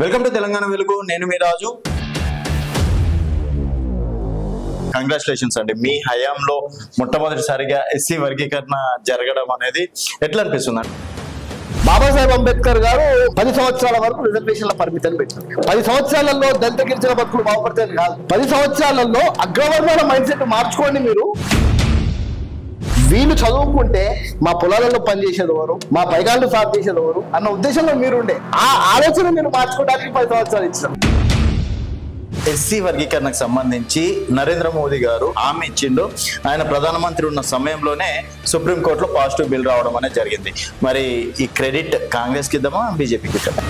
Welcome to Telangana వెలుగు. నేను మీ రాజు. Congratulations అండి. మీ హయాంలో మొట్టమొదటిసారిగా ఎస్సీ వర్గీకరణ జరగడం అనేది ఎట్లా అనిపిస్తుంది? బాబాసాహెబ్ అంబేద్కర్ గారు 10 సంవత్సరాల వరకు రిజర్వేషన్ల పరిమితిని పెట్టారు. 10 సంవత్సరాలలో దళిత గిరిజన బతుకులు బాగుపడతాయని కాదు, 10 సంవత్సరాలలో అగ్రవర్ణాల మైండ్ సెట్ మార్చుకోండి. మీరు వీళ్ళు చదువుకుంటే మా పొలాలలో పనిచేసేది ఎవరు, మా పైగాళ్ళు సాగు చేసేది ఎవరు అన్న ఉద్దేశంలో మీరుండే ఆ ఆలోచన మీరు మార్చుకోవడానికి 10 సంవత్సరాలు ఇచ్చారు. ఎస్సీ వర్గీకరణకు సంబంధించి నరేంద్ర మోదీ గారు హామీ ఇచ్చిండు. ఆయన ప్రధానమంత్రి ఉన్న సమయంలోనే సుప్రీంకోర్టులో పాజిటివ్ బిల్ రావడం అనేది జరిగింది. మరి ఈ క్రెడిట్ కాంగ్రెస్ కి ఇద్దామా, బీజేపీకి ఇద్దామా?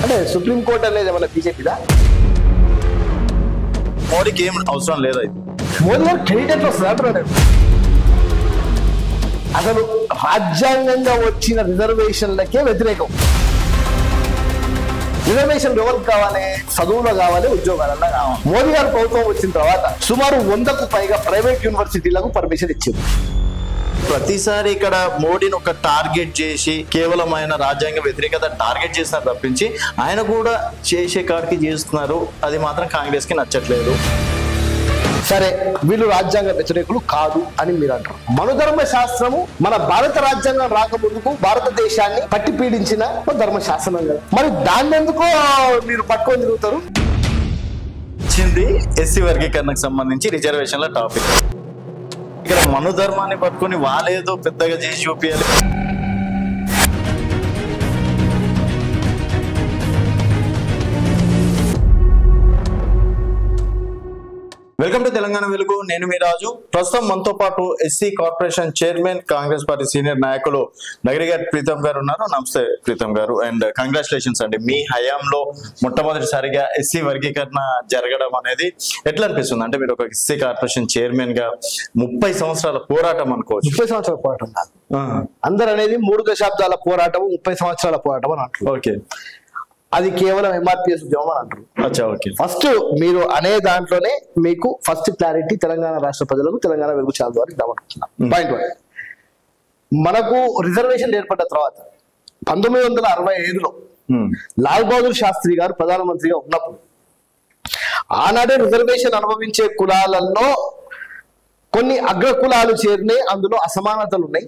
అంటే సుప్రీంకోర్టు అనేది ఏమన్నా బీజేపీదా? మోడీకి ఏం అవసరం లేదు. అయితే మోదీ గారు క్రెడిట్ ఎట్లా వస్తుంది అంటున్నాడు. అసలు రాజ్యాంగంగా వచ్చిన రిజర్వేషన్లకే వ్యతిరేకం. రిజర్వేషన్ ఎవరికి కావాలి? చదువులో కావాలి, ఉద్యోగాలలో కావాలి. మోదీ గారు ప్రభుత్వం వచ్చిన తర్వాత సుమారు 100కు పైగా ప్రైవేట్ యూనివర్సిటీలకు పర్మిషన్ ఇచ్చింది. ప్రతిసారి ఇక్కడ మోడీని ఒక టార్గెట్ చేసి కేవలం ఆయన రాజ్యాంగ వ్యతిరేకత టార్గెట్ చేస్తున్నారు తప్పించి ఆయన కూడా చేసే కాడికి చేస్తున్నారు. అది మాత్రం కాంగ్రెస్ కి నచ్చట్లేదు. సరే, వీళ్ళు రాజ్యాంగ వ్యతిరేకులు కాదు అని మీరు అంటారు. మనుధర్మ శాస్త్రము మన భారత రాజ్యాంగం రాకముందుకు భారతదేశాన్ని పట్టి పీడించిన ధర్మశాస్త్రం కదా, మరి దాన్ని ఎందుకో మీరు పట్టుకొని తిరుగుతారు? వచ్చింది ఎస్సీ వర్గీకరణకు సంబంధించి రిజర్వేషన్ల టాపిక్. ఇక్కడ మనుధర్మాన్ని పట్టుకుని వాళ్ళేదో పెద్దగా చేసి చూపించాలి. వెల్కమ్ టు తెలంగాణ వెలుగు. నేను మీ రాజు. ప్రస్తుతం మనతో పాటు SC corporation chairman, Congress party senior నాయకులు నగిరిగడ్డ ప్రీతం గారు ఉన్నారు. నమస్తే ప్రీతం గారు, అండ్ కంగ్రాచులేషన్స్ అండి. మీ హయాంలో మొట్టమొదటిసారిగా ఎస్సీ వర్గీకరణ జరగడం అనేది ఎట్లా అనిపిస్తుంది? అంటే మీరు ఒక ఎస్సీ కార్పొరేషన్ చైర్మన్ గా 30 సంవత్సరాల పోరాటం అనుకోవచ్చు. 30 సంవత్సరాల పోరాటం కాదు, అందరు అనేది 3 దశాబ్దాల పోరాటం, 30 సంవత్సరాల పోరాటం అని అంటారు. ఓకే, అది కేవలం ఎంఆర్పిఎస్ ఉద్యమం అని అంటారు. ఫస్ట్ మీరు అనే దాంట్లోనే మీకు ఫస్ట్ క్లారిటీ తెలంగాణ రాష్ట్ర ప్రజలకు తెలంగాణ వెలుగు ఛానల్ ద్వారా ఇద్దామనుకుంటున్నాం. పాయింట్ 1, మనకు రిజర్వేషన్ ఏర్పడ్డ తర్వాత 1965లో లాల్ బహదూర్ శాస్త్రి గారు ప్రధానమంత్రిగా ఉన్నప్పుడు ఆనాడే రిజర్వేషన్ అనుభవించే కులాలలో కొన్ని అగ్ర కులాలు చేరినాయి, అందులో అసమానతలు ఉన్నాయి,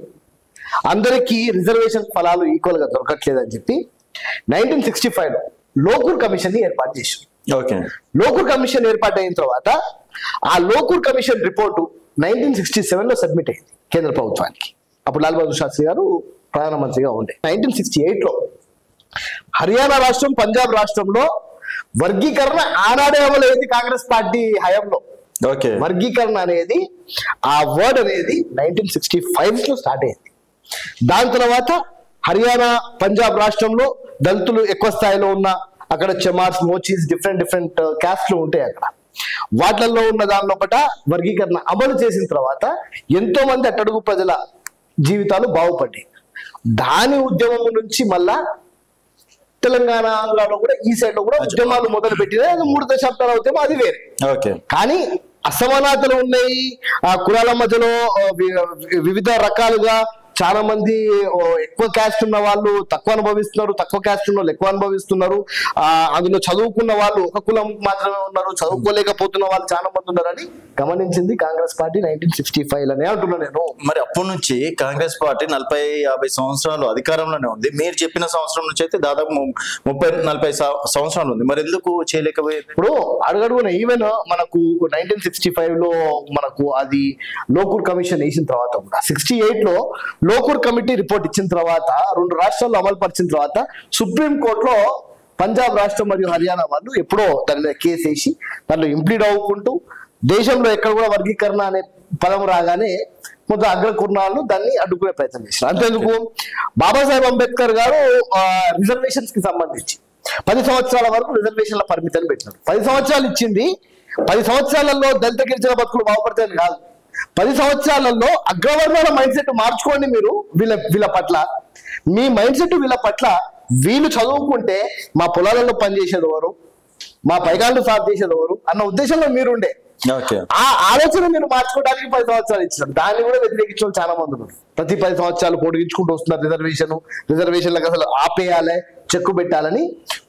అందరికీ రిజర్వేషన్ ఫలాలు ఈక్వల్ గా దొరకట్లేదని చెప్పి 1965లో లోకూర్ కమిషన్ ని ఏర్పాటు చేశారు. ఓకే, లోకూర్ కమిషన్ ఏర్పాటు అయిన తర్వాత ఆ లోకూర్ కమిషన్ రిపోర్టు 1967లో సబ్మిట్ అయింది కేంద్ర ప్రభుత్వానికి. అప్పుడు లాల్ బహదూర్ శాస్త్రి గారు ప్రధానమంత్రిగా ఉండే. 1968లో హర్యానా రాష్ట్రం, పంజాబ్ రాష్ట్రంలో వర్గీకరణ ఆనాడే అమలైంది కాంగ్రెస్ పార్టీ హయాంలో. ఓకే, వర్గీకరణ అనేది ఆ వర్డ్ అనేది 1965లో స్టార్ట్ అయింది. దాని తర్వాత హర్యానా, పంజాబ్ రాష్ట్రంలో దళితులు ఎక్కువ స్థాయిలో ఉన్న అక్కడ చెమార్స్, మోచీస్, డిఫరెంట్ క్యాస్ట్లు ఉంటాయి. అక్కడ వాటిల్లో ఉన్న దానిలో ఒకట వర్గీకరణ అమలు చేసిన తర్వాత ఎంతో మంది అట్టడుగు ప్రజల జీవితాలు బాగుపడ్డాయి. దాని ఉద్యమం నుంచి మళ్ళా తెలంగాణ, ఆంధ్రాలో కూడా ఈ సైడ్ లో కూడా ఉద్యమాలు మొదలు పెట్టినా 3 దశాబ్దాల ఉద్యమం, అది వేరే. ఓకే, కానీ అసమానతలు ఉన్నాయి. ఆ కులాల మధ్యలో వివిధ రకాలుగా చాలా మంది ఎక్కువ క్యాస్ట్ ఉన్న వాళ్ళు తక్కువ అనుభవిస్తున్నారు, తక్కువ క్యాస్ట్ ఉన్న వాళ్ళు ఎక్కువ అనుభవిస్తున్నారు. అందులో చదువుకున్న వాళ్ళు ఒక కులం మాత్రమే ఉన్నారు, చదువుకోలేకపోతున్న వాళ్ళు చాలా మంది ఉన్నారని గమనించింది కాంగ్రెస్ పార్టీ 1965 అనే అంటున్నా నేను. మరి అప్పటి నుంచి కాంగ్రెస్ పార్టీ 40-50 సంవత్సరాలు అధికారంలోనే ఉంది. మీరు చెప్పిన సంవత్సరం నుంచి అయితే దాదాపు 30-40 సంవత్సరాలు ఉంది. మరి ఎందుకు చేయలేకపోయింది? ఇప్పుడు అడుగడుగున ఈవెన్ మనకు 1965లో మనకు అది లోకూర్ కమిషన్ వేసిన తర్వాత కూడా 68లో లోకూర్ కమిటీ రిపోర్ట్ ఇచ్చిన తర్వాత 2 రాష్ట్రాల్లో అమలు పరిచిన తర్వాత సుప్రీంకోర్టులో పంజాబ్ రాష్ట్రం మరియు హర్యానా వాళ్ళు ఎప్పుడో దాని మీద కేసు వేసి దాంట్లో ఇంప్లీడ్ అవ్వుకుంటూ దేశంలో ఎక్కడ కూడా వర్గీకరణ అనే పదం రాగానే మొత్తం అగ్ర కుర్ణాలను దాన్ని అడ్డుకునే ప్రయత్నం చేశారు. అంతేందుకు బాబాసాహెబ్ అంబేద్కర్ గారు రిజర్వేషన్స్ కి సంబంధించి 10 సంవత్సరాల వరకు రిజర్వేషన్ల పరిమితిని పెట్టినారు. 10 సంవత్సరాలు ఇచ్చింది. 10 సంవత్సరాలలో దళిత గిరిజన బతుకులు బాగుపడతాయని కాదు, 10 సంవత్సరాలలో అగ్రవర్ణాల మైండ్ సెట్ మార్చుకోండి. మీరు వీళ్ళ పట్ల మీ మైండ్ సెట్ వీళ్ళ పట్ల వీళ్ళు చదువుకుంటే మా పొలాలలో పనిచేసేది ఎవరు, మా పైగాళ్ళు సాగు చేసేది ఎవరు అన్న ఉద్దేశంలో మీరుండే ఓకే. ఆ ఆలోచన మీరు మార్చుకోవడానికి 10 సంవత్సరాలు ఇచ్చినారు. దాన్ని కూడా వ్యతిరేకించిన చాలా మంది ఉన్నారు. ప్రతి 10 సంవత్సరాలు పొడిగించుకుంటూ వస్తున్నారు రిజర్వేషన్లకు అసలు ఆపేయాలి, చెక్కు పెట్టాలని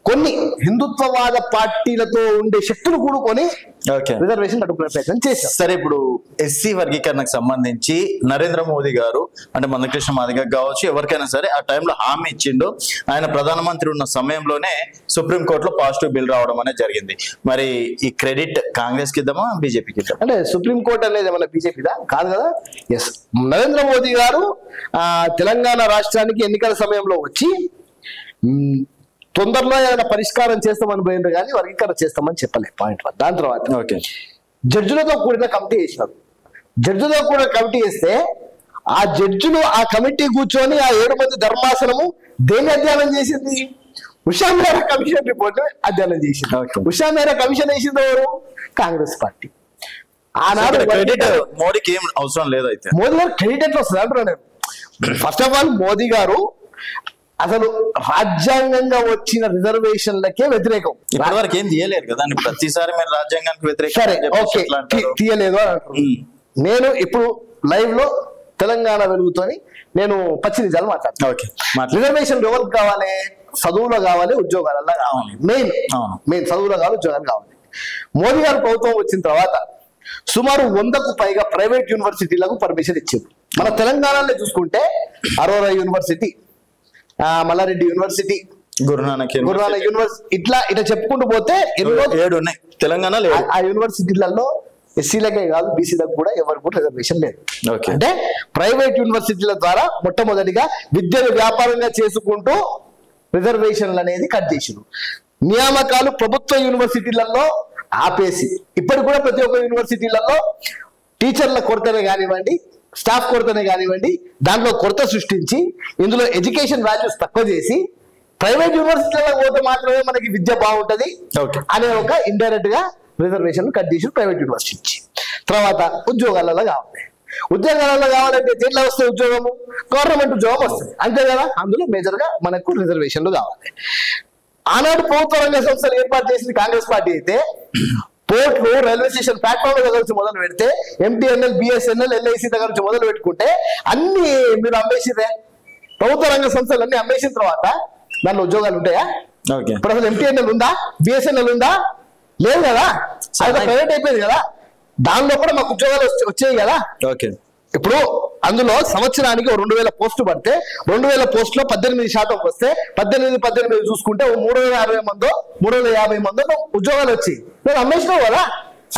కొన్ని హిందుత్వవాద పార్టీలతో ఉండే శక్తులు కూడుకొని రిజర్వేషన్ అడ్డుకునే ప్రయత్నం చేశారు. సరే, ఇప్పుడు ఎస్సీ వర్గీకరణకు సంబంధించి నరేంద్ర మోదీ గారు అంటే మందకృష్ణ మాదిగ కావచ్చు ఎవరికైనా సరే ఆ టైంలో హామీ ఇచ్చిండు. ఆయన ప్రధానమంత్రి ఉన్న సమయంలోనే సుప్రీంకోర్టులో పాజిటివ్ బిల్ రావడం అనేది జరిగింది. మరి ఈ క్రెడిట్ కాంగ్రెస్ కి ఇద్దామా బీజేపీకి ఇద్దామా? అంటే సుప్రీంకోర్టు అనేది ఏమన్నా బీజేపీదా? కాదు కదా. ఎస్, నరేంద్ర మోదీ గారు తెలంగాణ రాష్ట్రానికి ఎన్నికల సమయంలో వచ్చి తొందరలో ఏదైనా పరిష్కారం చేస్తామని పోయినారు కానీ వర్గీకరణ చేస్తామని చెప్పలేదు. పాయింట్ 1. దాని తర్వాత జడ్జిలతో కూడిన కమిటీ వేసినారు. జడ్జిలతో కూడిన కమిటీ వేస్తే ఆ జడ్జిలు ఆ కమిటీ కూర్చొని ఆ 7 మంది ధర్మాసనము దేన్ని అధ్యయనం చేసింది? ఉషా మేరా కమిషన్ రిపోర్ట్ అధ్యయనం చేసింది. ఉషా మేరా కమిషన్ వేసింది ఎవరు? కాంగ్రెస్ పార్టీ. ఆనాడు మోడీకి ఏం అవసరం లేదు. అయితే మోదీ గారు క్రెడిట్ ఎట్లా వస్తుంది అంటున్నాను నేను. ఫస్ట్ ఆఫ్ ఆల్ మోదీ గారు అసలు రాజ్యాంగంగా వచ్చిన రిజర్వేషన్లకే వ్యతిరేకం. ఇప్పటివరకు ఏం తీయలేరు కదా ప్రతిసారి మీరు రాజ్యాంగానికి వ్యతిరేకం. సరే, ఓకే, తీయలేదు అని అంటారు. నేను ఇప్పుడు లైవ్ లో తెలంగాణ వెలుగుతోని నేను పచ్చి నిజాలు మాట్లాడతాను. రిజర్వేషన్ ఎవరికి కావాలి? చదువులో కావాలి, ఉద్యోగాలలో కావాలి. మెయిన్ చదువులో కావాలి, ఉద్యోగాలు కావాలి. మోదీ గారు ప్రభుత్వం వచ్చిన తర్వాత సుమారు 100కు పైగా ప్రైవేట్ యూనివర్సిటీలకు పర్మిషన్ ఇచ్చింది. మన తెలంగాణలో చూసుకుంటే Aurora university, Malla Reddy university, Guru Nanak university, ఇట్లా చెప్పుకుంటూ పోతే 7 ఉన్నాయి తెలంగాణలో. ఆ యూనివర్సిటీలలో ఎస్సీలకే కాదు బీసీలకు కూడా ఎవరు కూడా రిజర్వేషన్ లేదు. అంటే ప్రైవేట్ యూనివర్సిటీల ద్వారా మొట్టమొదటిగా విద్యను వ్యాపారంగా చేసుకుంటూ రిజర్వేషన్లు అనేది కట్ చేసారు. నియామకాలు ప్రభుత్వ యూనివర్సిటీలలో ఆపేసి ఇప్పటికి కూడా ప్రతి ఒక్క యూనివర్సిటీలలో టీచర్ల కొరతనే కానివ్వండి, స్టాఫ్ కొరతనే కానివ్వండి, దాంట్లో కొరత సృష్టించి ఇందులో ఎడ్యుకేషన్ వాల్యూస్ తక్కువ చేసి ప్రైవేట్ యూనివర్సిటీలలో పోతే మాత్రమే మనకి విద్య బాగుంటది అనే ఒక ఇండైరెక్ట్ గా రిజర్వేషన్ కట్ చేసి ప్రైవేట్ యూనివర్సిటీ. తర్వాత ఉద్యోగాలలో కావాలంటే దేంట్లో వస్తే ఉద్యోగము? గవర్నమెంట్ ఉద్యోగం వస్తుంది, అంతే కదా. అందులో మేజర్ గా మనకు రిజర్వేషన్లు కావాలి. ఆనాడు ప్రభుత్వ రంగ సంస్థలు ఏర్పాటు చేసింది కాంగ్రెస్ పార్టీ అయితే పోర్ట్లు, రైల్వే స్టేషన్ ప్లాట్ఫామ్ దగ్గర నుంచి మొదలు పెడితే ఎంటీఎన్ఎల్, బిఎస్ఎన్ఎల్, ఎల్ఐసి దగ్గర నుంచి మొదలు పెట్టుకుంటే అన్ని మీరు అమ్మేసిరే. ప్రభుత్వ రంగ సంస్థలు అన్ని అమ్మేసిన తర్వాత దానిలో ఉద్యోగాలు ఉంటాయా? ఇప్పుడు అసలు ఎంటీఎన్ఎల్ ఉందా? బిఎస్ఎన్ఎల్ ఉందా? లేదు కదా. అది ప్రైవేట్ అయిపోయింది కదా. దానిలో కూడా మాకు ఉద్యోగాలు వచ్చాయి కదా. ఇప్పుడు అందులో సంవత్సరానికి 2000 పోస్టులు పడితే 2000 పోస్టులో 18% వస్తే 18 చూసుకుంటే 360 మందో 350 మందో ఉద్యోగాలు వచ్చి నేను అమ్మేసినావు కదా.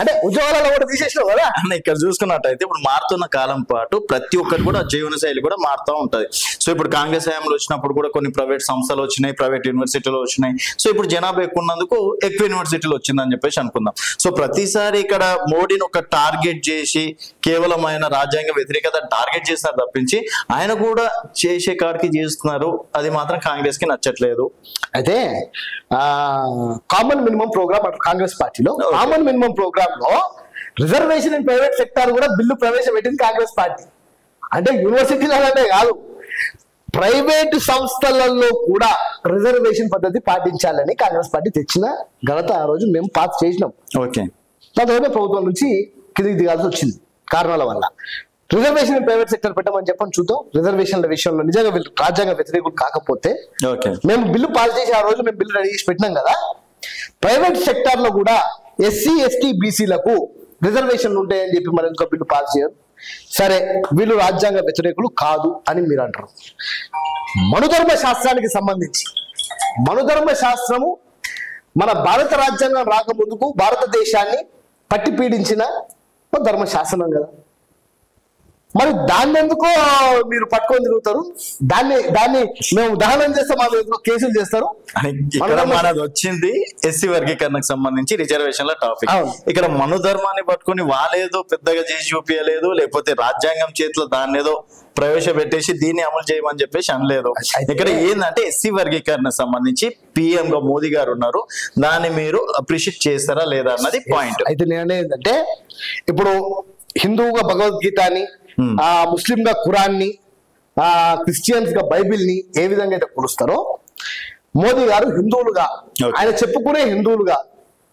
అంటే ఉద్యోగాలలో కూడా తీసేసినావు కదా. ఇక్కడ చూసుకున్నట్టయితే ఇప్పుడు మారుతున్న కాలం పాటు ప్రతి ఒక్కరు కూడా జీవన శైలి కూడా మారుతూ ఉంటది. సో ఇప్పుడు కాంగ్రెస్ హయాంలో వచ్చినప్పుడు కూడా కొన్ని ప్రైవేట్ సంస్థలు వచ్చినాయి, ప్రైవేట్ యూనివర్సిటీలు వచ్చినాయి. సో ఇప్పుడు జనాభా ఎక్కువ ఉన్నందుకు ఎక్కువ యూనివర్సిటీలు వచ్చిందని చెప్పేసి అనుకుందాం. సో ప్రతిసారి ఇక్కడ మోడీని ఒక టార్గెట్ చేసి కేవలం ఆయన రాజ్యాంగ వ్యతిరేకత టార్గెట్ చేస్తారు తప్పించి ఆయన కూడా చేసే కాడికి చేస్తున్నారు. అది మాత్రం కాంగ్రెస్ కి నచ్చట్లేదు. అయితే కామన్ మినిమం ప్రోగ్రామ్ అంటారు కాంగ్రెస్ పార్టీలో. కామన్ మినిమం ప్రోగ్రామ్ లో రిజర్వేషన్ ఇన్ ప్రైవేట్ సెక్టార్ కూడా బిల్లు ప్రవేశపెట్టింది కాంగ్రెస్ పార్టీ. అంటే యూనివర్సిటీలనే కాదు, ప్రైవేట్ సంస్థలలో కూడా రిజర్వేషన్ పద్ధతి పాటించాలని కాంగ్రెస్ పార్టీ తెచ్చిన ఘనత ఆ రోజు మేము పాస్ చేసినాం. దానివల్ల ప్రభుత్వం నుంచి కిందికి దిగాల్సి వచ్చింది కారణాల వల్ల. రిజర్వేషన్ ప్రైవేట్ సెక్టర్ పెట్టమని చెప్పని చూద్దాం. రిజర్వేషన్ల విషయంలో నిజంగా రాజ్యాంగ వ్యతిరేకులు కాకపోతే మేము బిల్లు పాస్ చేసి ఆ రోజు మేము బిల్లు రెడీ చేసి పెట్టినాం కదా. ప్రైవేట్ సెక్టార్ లో కూడా ఎస్సీ, ఎస్టీ, బీసీలకు రిజర్వేషన్లు ఉంటాయని చెప్పి మరి ఇంకో బిల్లు పాస్ చేయరు. సరే, వీళ్ళు రాజ్యాంగ వ్యతిరేకులు కాదు అని మీరు అంటారు. మనుధర్మ శాస్త్రానికి సంబంధించి మనుధర్మ శాస్త్రము మన భారత రాజ్యాంగం రాకముందుకు భారతదేశాన్ని పట్టి పీడించిన ధర్మశాస్త్రం కదా. మరి దాన్ని ఎందుకో మీరు పట్టుకొని తిరుగుతారు? దాన్ని మేము దహనం చేస్తే మా కేసులు చేస్తారు. మనది వచ్చింది ఎస్సీ వర్గీకరణకు సంబంధించి రిజర్వేషన్ల టాపిక్. ఇక్కడ మనుధర్మాన్ని పట్టుకొని వాళ్ళేదో పెద్దగా చేసి చూపించలేదు, లేకపోతే రాజ్యాంగం చేతిలో దాన్ని ఏదో ప్రవేశపెట్టేసి దీన్ని అమలు చేయమని చెప్పేసి అనలేదు. ఇక్కడ ఏంటంటే ఎస్సీ వర్గీకరణ సంబంధించి పిఎం గా మోదీ గారు ఉన్నారు, దాన్ని మీరు అప్రిషియేట్ చేస్తారా లేదా అన్నది పాయింట్. అయితే నేను ఏంటంటే ఇప్పుడు హిందువుగా భగవద్గీతని, ముస్లిం గా ఖురాన్ని, క్రిస్టియన్స్ గా బైబిల్ ని ఏ విధంగా అయితే కొలుస్తారో మోదీ గారు హిందువులుగా ఆయన చెప్పుకునే హిందువులుగా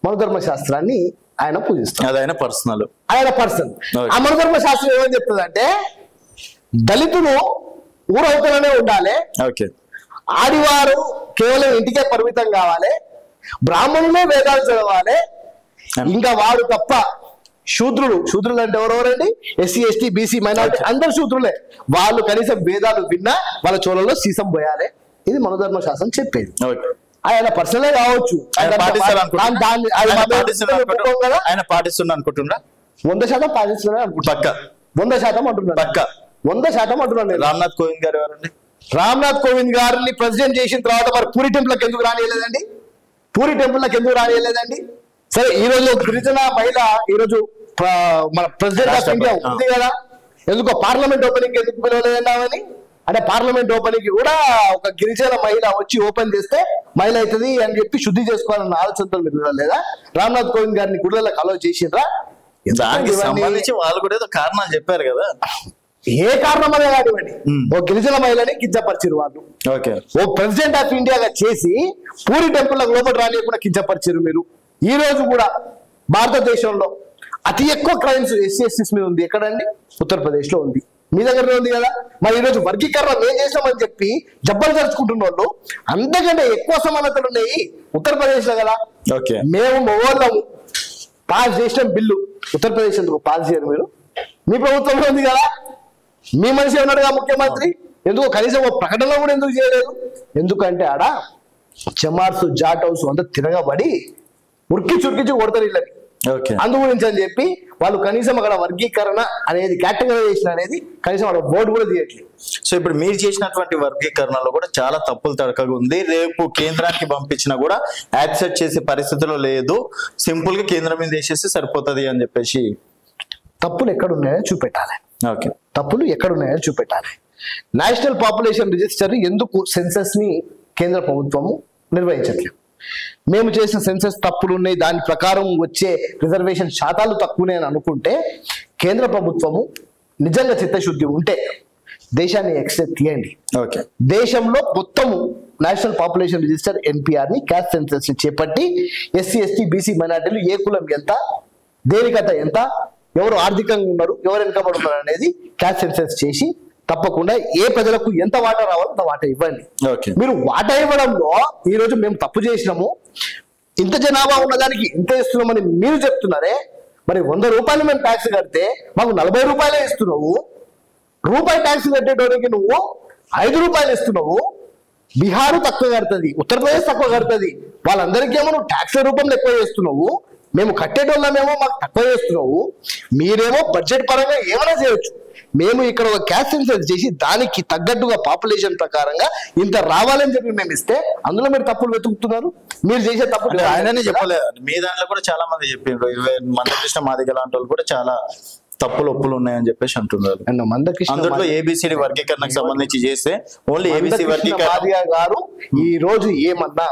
మనుధర్మ శాస్త్రాన్ని ఆయన పూజిస్తారు, అది ఆయన పర్సనల్, ఆయన పర్సన్. అమరధర్మ శాస్త్రం ఏమని చెప్తుంది అంటే దళితులు ఊరవతలనే ఉండాలి, ఓకే, ఆడివారు కేవలం ఇంటికే పరిమితం కావాలి, బ్రాహ్మణులే వేదాలు చదవాలి, ఇంకా వాడు తప్ప శూద్రులు అంటే ఎవరెవరండి, ఎస్సీ ఎస్టీ బీసీ మైనారిటీ అందరు శూద్రులే, వాళ్ళు కనీసం వేదాలు విన్నా వాళ్ళ చోళలో సీసం పోయాలి. ఇది మనోధర్మ శాస్త్రం చెప్పేది. ఆయన పర్సనలే కావచ్చు, ఆయన పాటిస్తున్నా అనుకుంటున్నా 100% పాటిస్తున్నా అనుకుంటా, 100% అంటున్నాను, 100% అంటున్నాను. రామ్నాథ్ కోవింద్ గారు ఎవరండి? రామ్నాథ్ కోవింద్ గారిని ప్రెసిడెంట్ చేసిన తర్వాత మరి పూరి టెంపుల్కి ఎందుకు రానియలేదండి? పూరి టెంపుల్కి ఎందుకు రానియలేదండి? సరే, ఈ రోజు గిరిజన మహిళ ఈరోజు మన ప్రెసిడెంట్ ఆఫ్ ఇండియా ఉంది కదా, ఎందుకో పార్లమెంట్ ఓపెనింగ్ ఎందుకు పిలవలేదన్నామని? అంటే పార్లమెంట్ ఓపెనింగ్ కూడా ఒక గిరిజన మహిళ వచ్చి ఓపెన్ చేస్తే మహిళ అవుతుంది అని చెప్పి శుద్ధి చేసుకోవాలన్న ఆలోచనతో మీరు లేదా? రామ్నాథ్ కోవింద్ గారిని గుడిలకు అలౌ చేసిండ్రా? దానికి సంబంధించి వాళ్ళు కూడా ఏదో కారణాలు చెప్పారు కదా, ఏ కారణం అనే కానివ్వండి, ఓ గిరిజన మహిళని కించపరిచారు వాళ్ళు. ఓ ప్రెసిడెంట్ ఆఫ్ ఇండియాగా చేసి పూరి టెంపుల్ లోపల రానియకుండా కించపరిచారు మీరు. ఈ రోజు కూడా భారతదేశంలో అతి ఎక్కువ క్రైమ్స్ ఎస్సీ ఎస్టీస్ మీద ఉంది ఎక్కడండి? ఉత్తరప్రదేశ్ లో ఉంది, మీ దగ్గరనే ఉంది కదా. మరి ఈ రోజు వర్గీకరణ మేము చేసామని చెప్పి జబ్బలు తరుచుకుంటున్న వాళ్ళు అంతకంటే ఎక్కువ సమానతలు ఉన్నాయి ఉత్తరప్రదేశ్ లో కదా. మేము మగవాళ్ళము పాస్ చేసిన బిల్లు ఉత్తరప్రదేశ్ ఎందుకు పాస్ చేయరు? మీరు మీ ప్రభుత్వంలో ఉంది కదా, మీ మనిషి ఉన్నాడుగా ముఖ్యమంత్రి, ఎందుకు కనీసం ఒక ప్రకటనలో కూడా ఎందుకు చేయలేదు? ఎందుకంటే ఆడ చెమార్స్ జాట్ హౌస్ అంతా తిరగబడి ఉరికించి కొడతారు వీళ్ళని. అందు గురించి అని చెప్పి వాళ్ళు కనీసం అక్కడ వర్గీకరణ అనేది కేటగరైజేషన్ అనేది కనీసం అక్కడ బోర్డు కూడా తీయట్లేదు. సో ఇప్పుడు మీరు చేసినటువంటి వర్గీకరణలో కూడా చాలా తప్పులు తడకగా ఉంది. రేపు కేంద్రానికి పంపించినా కూడా యాక్సెప్ట్ చేసే పరిస్థితిలో లేదు, సింపుల్ గా కేంద్రం మీద వేసేస్తే సరిపోతుంది అని చెప్పేసి తప్పులు ఎక్కడున్నాయో చూపెట్టాలి. తప్పులు ఎక్కడున్నాయో చూపెట్టాలి. నేషనల్ పాపులేషన్ రిజిస్టర్ ఎందుకు సెన్సస్ ని కేంద్ర ప్రభుత్వము నిర్వహించట్లేదు? మేము చేసిన సెన్సస్ తప్పులు ఉన్నాయి, దాని ప్రకారం వచ్చే రిజర్వేషన్ శాతాలు తక్కువనే అని అనుకుంటే కేంద్ర ప్రభుత్వము నిజంగా చిత్తశుద్ధి ఉంటే దేశాన్ని ఎక్స్టెండ్ తీయండి. దేశంలో మొత్తము నేషనల్ పాపులేషన్ రిజిస్టర్ ఎన్పిఆర్ ని క్యాస్ట్ సెన్సస్ ని చేపట్టి ఎస్సీ ఎస్టీ బీసీ మైనార్టీలు ఏ కులం ఎంత, దేనికత ఎంత, ఎవరు ఆర్థికంగా ఉన్నారు, ఎవరు వెనుకబడి ఉన్నారు అనేది క్యాస్ట్ సెన్సస్ చేసి తప్పకుండా ఏ ప్రజలకు ఎంత వాటా రావాలో అంత వాటా ఇవ్వండి. మీరు వాటా ఇవ్వడంలో ఈ రోజు మేము తప్పు చేసినాము, ఇంత జనాభా ఉన్నదానికి ఇంత ఇస్తున్నామని మీరు చెప్తున్నారే, మరి 100 రూపాయలు మేము ట్యాక్స్ కడితే మాకు 40 రూపాయలే ఇస్తున్నావు, రూపాయి ట్యాక్స్ కట్టేటోనికి నువ్వు 5 రూపాయలు ఇస్తున్నావు. బీహారు తక్కువ కడుతుంది, ఉత్తరప్రదేశ్ తక్కువ కడుతుంది, వాళ్ళందరికీ ఏమో నువ్వు ట్యాక్స్ రూపంలో ఎక్కువ చేస్తున్నావు, మేము కట్టేటోళ్ళమేమో మాకు తక్కువ చేస్తున్నావు. మీరేమో బడ్జెట్ పరంగా ఏమైనా చేయొచ్చు, మేము ఇక్కడ ఒక క్యాస్ట్ సెన్సస్ చేసి దానికి తగ్గట్టుగా పాపులేషన్ ప్రకారంగా ఇంత రావాలని చెప్పి మేము ఇస్తే అందులో మీరు తప్పులు వెతుకుతున్నారు. మీరు చేసే తప్పులు ఆయననే చెప్పలేదు, మీ దాంట్లో కూడా చాలా మంది చెప్పిండ్రు, మందకృష్ణ మాదిగ లాంటి వాళ్ళు కూడా చాలా తప్పులు ఒప్పులు ఉన్నాయని చెప్పేసి అంటున్నారు. అందులో ఏబిసిడి వర్గీకరణకు సంబంధించి చేస్తే ఓన్లీ ఏబిసి వర్గీకరణ గారు ఈ రోజు ఏమన్నా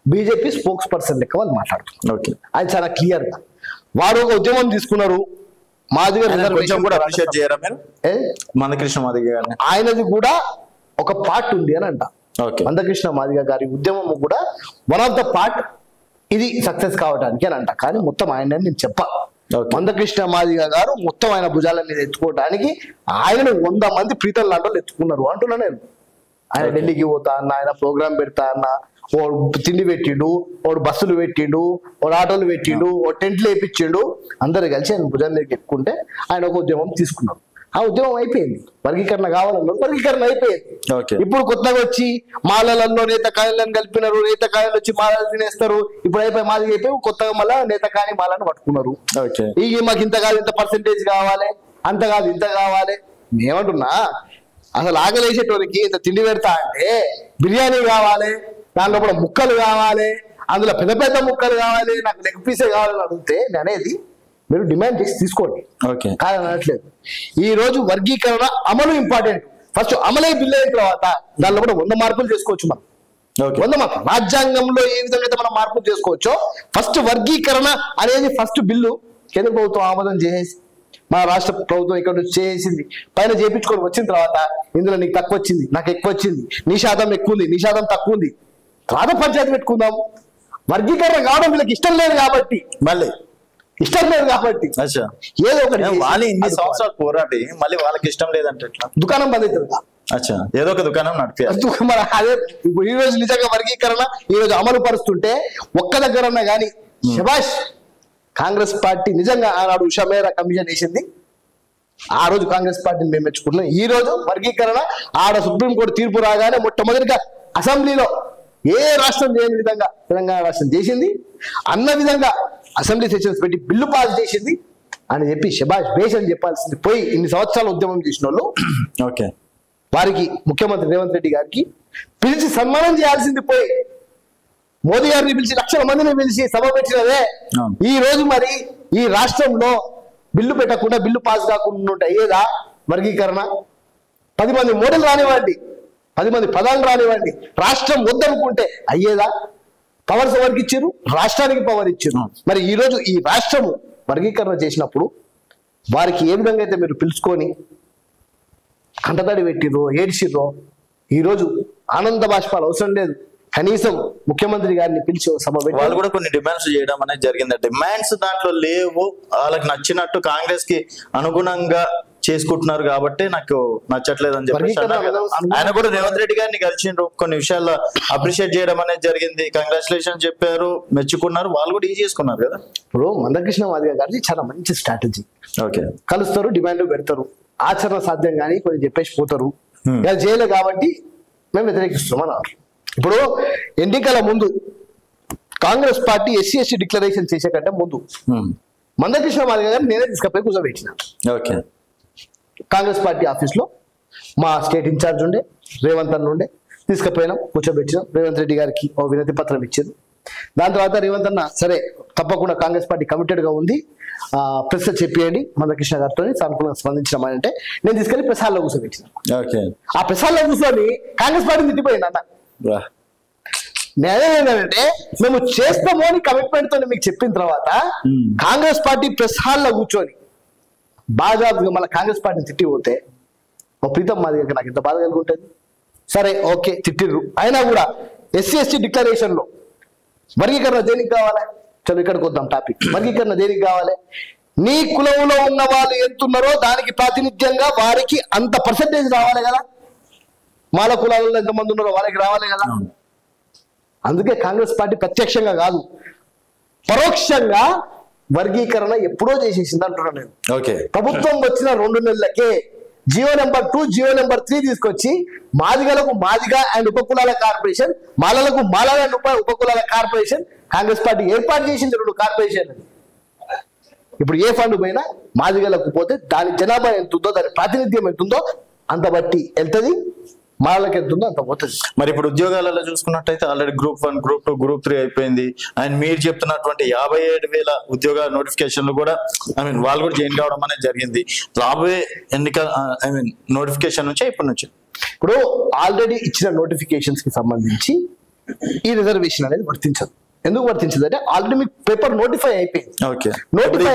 బీజేపీ స్పోక్స్ పర్సన్ లెక్క వాళ్ళు మాట్లాడుతున్నారు. అది చాలా క్లియర్ గా వారు ఒక ఉద్యమం తీసుకున్నారు. మాదిగ కొంచెం కూడా అప్రిషియేట్ చేయరా మీరు మందకృష్ణ మాదిగ గారిని? ఆయనది కూడా ఒక పార్ట్ ఉంది అని అంట. మందకృష్ణ మాదిగ గారి ఉద్యమం కూడా వన్ ఆఫ్ ద పార్ట్ ఇది సక్సెస్ కావడానికి అని అంట. కానీ మొత్తం ఆయన నేను చెప్పా, మందకృష్ణ మాదిగ గారు మొత్తం ఆయన భుజాల మీద ఎత్తుకోవడానికి ఆయనను 100 మంది ప్రీతం లాంటి వాళ్ళు ఎత్తుకున్నారు అంటున్నా నేను. ఆయన ఢిల్లీకి పోతా అన్న, ఆయన ప్రోగ్రామ్ పెడతా అన్న, ఓడు తిండి పెట్టిండు, ఓడు బస్సులు పెట్టిండు, ఓడు ఆటోలు పెట్టిండు, ఓ టెంట్లు వేయించిండు, అందరు కలిసి ఆయన భుజాల దగ్గర ఎక్కుంటే ఆయన ఒక ఉద్యమం తీసుకున్నారు. ఆ ఉద్యమం అయిపోయింది, వర్గీకరణ కావాలన్నారు, వర్గీకరణ అయిపోయింది. ఇప్పుడు కొత్తగా వచ్చి మాలలలో నేతకాయలను కలిపినారు, నేతకాయలు వచ్చి మాలలు తినేస్తారు, ఇప్పుడు అయిపోయి మాది అయిపోయి కొత్తగా మళ్ళా నేతకాని మాలను పట్టుకున్నారు. ఇక మాకు ఇంత కాదు ఇంత పర్సెంటేజ్ కావాలి, అంత కాదు ఇంత కావాలి. ఏమంటున్నా, అసలు ఆకలేసేటోనికి ఇంత తిండి పెడతా అంటే బిర్యానీ కావాలి, దానిలో కూడా ముక్కలు కావాలి, అందులో పెద్ద పెద్ద ముక్కలు కావాలి, నాకు లెగ్ పీసే కావాలని అడిగితే అనేది మీరు డిమాండ్ చేసి తీసుకోండి, కాదని అనట్లేదు. ఈ రోజు వర్గీకరణ అమలు ఇంపార్టెంట్. ఫస్ట్ అమలై బిల్లు అయిన తర్వాత దానిలో కూడా 100 మార్పులు చేసుకోవచ్చు. మనం 100 మార్పులు రాజ్యాంగంలో ఏ విధంగా అయితే మనం మార్పులు చేసుకోవచ్చో ఫస్ట్ వర్గీకరణ అనేది ఫస్ట్ బిల్లు కేంద్ర ప్రభుత్వం ఆమోదం చేసేసి మన రాష్ట్ర ప్రభుత్వం ఇక్కడ నుంచి చేసింది పైన చేయించుకొని వచ్చిన తర్వాత ఇందులో నీకు తక్కువ వచ్చింది, నాకు ఎక్కువ వచ్చింది, నీ శాతం ఎక్కువ ఉంది, నీ శాతం తక్కువ ఉంది, తర్వాత పంచాయతీ పెట్టుకుందాం. వర్గీకరణ కావడం వీళ్ళకి ఇష్టం లేదు కాబట్టి మళ్ళీ ఇష్టం లేదు కాబట్టి అచ్చా ఏదో ఒకటి వాళ్ళు ఇన్ని సంవత్సరాలు పోరాటి మళ్ళీ వాళ్ళకి ఇష్టం లేదంటే ఎట్లా? దుకాణం బంద్ అవుతుంది. అచ్చా ఏదో ఒక దుకాణం నడిపి మరి అదే ఇప్పుడు ఈ రోజు నిజంగా వర్గీకరణ ఈ రోజు అమలు పరుస్తుంటే ఒక్క దగ్గరన్నా కానీ శభాష్ కాంగ్రెస్ పార్టీ నిజంగా ఆనాడు ఉషా మేరా కమిషన్ వేసింది. ఆ రోజు కాంగ్రెస్ పార్టీని మేము మెచ్చుకుంటున్నాం. ఈ రోజు వర్గీకరణ ఆడ సుప్రీంకోర్టు తీర్పు రాగానే మొట్టమొదటిగా అసెంబ్లీలో ఏ రాష్ట్రం చేయని విధంగా తెలంగాణ రాష్ట్రం చేసింది, అన్న విధంగా అసెంబ్లీ సెషన్స్ పెట్టి బిల్లు పాస్ చేసింది అని చెప్పి శభాష్ బేష్ అని చెప్పాల్సింది పోయి ఇన్ని సంవత్సరాలు ఉద్యమం చేసిన వాళ్ళు ఓకే వారికి ముఖ్యమంత్రి రేవంత్ రెడ్డి గారికి పిలిచి సన్మానం చేయాల్సింది పోయి మోదీ గారిని పిలిచి లక్షల మందిని పిలిచి సభ పెట్టినదే ఈ రోజు మరి ఈ రాష్ట్రంలో బిల్లు పెట్టకుండా బిల్లు పాస్ కాకుండా అయ్యేదా వర్గీకరణ? 10 మంది మోడల్ రానివ్వండి, 10 మంది ప్రధానులు రానివ్వండి, రాష్ట్రం వద్దనుకుంటే అయ్యేదా? పవర్స్ ఎవరికి ఇచ్చారు? రాష్ట్రానికి పవర్ ఇచ్చారు. మరి ఈ రోజు ఈ రాష్ట్రము వర్గీకరణ చేసినప్పుడు వారికి ఏ విధంగా అయితే మీరు పిలుచుకొని కంటతడి పెట్టిర్రో ఏడ్చిర్రో ఈరోజు ఆనంద బాష్పాలు అవసరం లేదు. కనీసం ముఖ్యమంత్రి గారిని పిలిచి సభ పెట్టి వాళ్ళు కూడా కొన్ని డిమాండ్స్ చేయడం అనేది జరిగింది. డిమాండ్స్ దాంట్లో లేవు, వాళ్ళకి నచ్చినట్టు కాంగ్రెస్ కి అనుగుణంగా చేసుకుంటున్నారు కాబట్టి నాకు నచ్చట్లేదు అని చెప్పి ఆయన కూడా రేవంత్ రెడ్డి గారిని కలిసిండ్రు. కొన్ని విషయాల్లో అప్రిషియేట్ చేయడం అనేది జరిగింది. కంగ్రాచులేషన్ చెప్పారు, మెచ్చుకున్నారు, వాళ్ళు కూడా చేసుకున్నారు కదా. ఇప్పుడు మందకృష్ణ మాదిగ గారిది చాలా మంచి స్ట్రాటజీ. ఓకే కలుస్తారు, డిమాండ్ పెడతారు, ఆచరణ సాధ్యం కానీ కొన్ని చెప్పేసి పోతారు. ఇలా చేయలేదు కాబట్టి మేము వ్యతిరేకిస్తున్నాం అన్నారు. ఇప్పుడు ఎన్నికల ముందు Congress party SC ST declaration చేసే కంటే ముందు మందకృష్ణ మాదిగ గారిని నేనే తీసుకపోయి కూర్చోబెట్టిన. ఓకే కాంగ్రెస్ పార్టీ ఆఫీస్లో మా స్టేట్ ఇన్ఛార్జ్ ఉండే రేవంత్ అన్న ఉండే, తీసుకుపోయినాం, కూర్చోబెట్టినాం. రేవంత్ రెడ్డి గారికి ఓ వినతి పత్రం ఇచ్చారు. దాని తర్వాత రేవంత్ అన్న సరే తప్పకుండా కాంగ్రెస్ పార్టీ కమిటెడ్ గా ఉంది, ప్రెస్ చెప్పేయండి మందకృష్ణ గారితో సానుకూలంగా స్పందించడం అంటే నేను తీసుకెళ్లి ప్రెస్ హాల్లో కూర్చోబెట్టిన. ఆ ప్రెస్ హాల్లో కూర్చొని కాంగ్రెస్ పార్టీ తిట్టిపోయింది అన్న. నేనేంటంటే మేము చేస్తాము అని కమిట్మెంట్ తో మీకు చెప్పిన తర్వాత కాంగ్రెస్ పార్టీ ప్రెస్ హాల్లో కూర్చొని బాజాబ్గా మళ్ళీ కాంగ్రెస్ పార్టీని తిట్టి పోతే ఓ ప్రీతం మాదిగ నాకు ఎంత బాధ కలిగి ఉంటుంది. సరే ఓకే తిట్టిర్రు, అయినా కూడా ఎస్సీ ఎస్టీ డిక్లరేషన్ లో వర్గీకరణ దేనికి కావాలి? చలో ఇక్కడికి వద్దాం టాపిక్. వర్గీకరణ దేనికి కావాలి? నీ కులంలో ఉన్న వాళ్ళు ఎంతున్నారో దానికి ప్రాతినిధ్యంగా వారికి అంత పర్సెంటేజ్ రావాలి కదా. మాల కులాలలో ఎంతమంది ఉన్నారో వాళ్ళకి రావాలి కదా. అందుకే కాంగ్రెస్ పార్టీ ప్రత్యక్షంగా కాదు పరోక్షంగా వర్గీకరణ ఎప్పుడో చేసేసింది అంటున్నాను నేను. ఓకే ప్రభుత్వం వచ్చిన 2 నెలలకే జియో నెంబర్ 2 జియో నెంబర్ 3 తీసుకొచ్చి మాదిగలకు మాదిగ అండ్ ఉపకులాల కార్పొరేషన్, మాలలకు మాలల అండ్ ఉపకులాల కార్పొరేషన్ కాంగ్రెస్ పార్టీ ఏర్పాటు చేసింది 2 కార్పొరేషన్. ఇప్పుడు ఏ ఫండ్ పోయినా మాదిగలకు పోతే దాని జనాభా ఎంత ఉందో దాని ప్రాతినిధ్యం ఎంత ఉందో అంత బట్టి వెళ్తుంది, మాలకి ఎంత ఉందో అంత పోతుంది. మరి ఇప్పుడు ఉద్యోగాలలో చూసుకున్నట్టయితే ఆల్రెడీ గ్రూప్ 1 గ్రూప్ 2 గ్రూప్ 3 అయిపోయింది. అండ్ మీరు చెప్తున్నటువంటి 57,000 ఉద్యోగ నోటిఫికేషన్లు కూడా వాళ్ళు కూడా జాయిన్ కావడం అనేది జరిగింది. రాబోయే ఎన్నిక నోటిఫికేషన్ నుంచే ఇప్పటి నుంచి ఇప్పుడు ఆల్రెడీ ఇచ్చిన నోటిఫికేషన్స్ కి సంబంధించి ఈ రిజర్వేషన్ అనేది వర్తించదు. ఎందుకు వర్తించదు అంటే ఆల్రెడీ మీకు పేపర్ నోటిఫై అయిపోయింది. నోటిఫై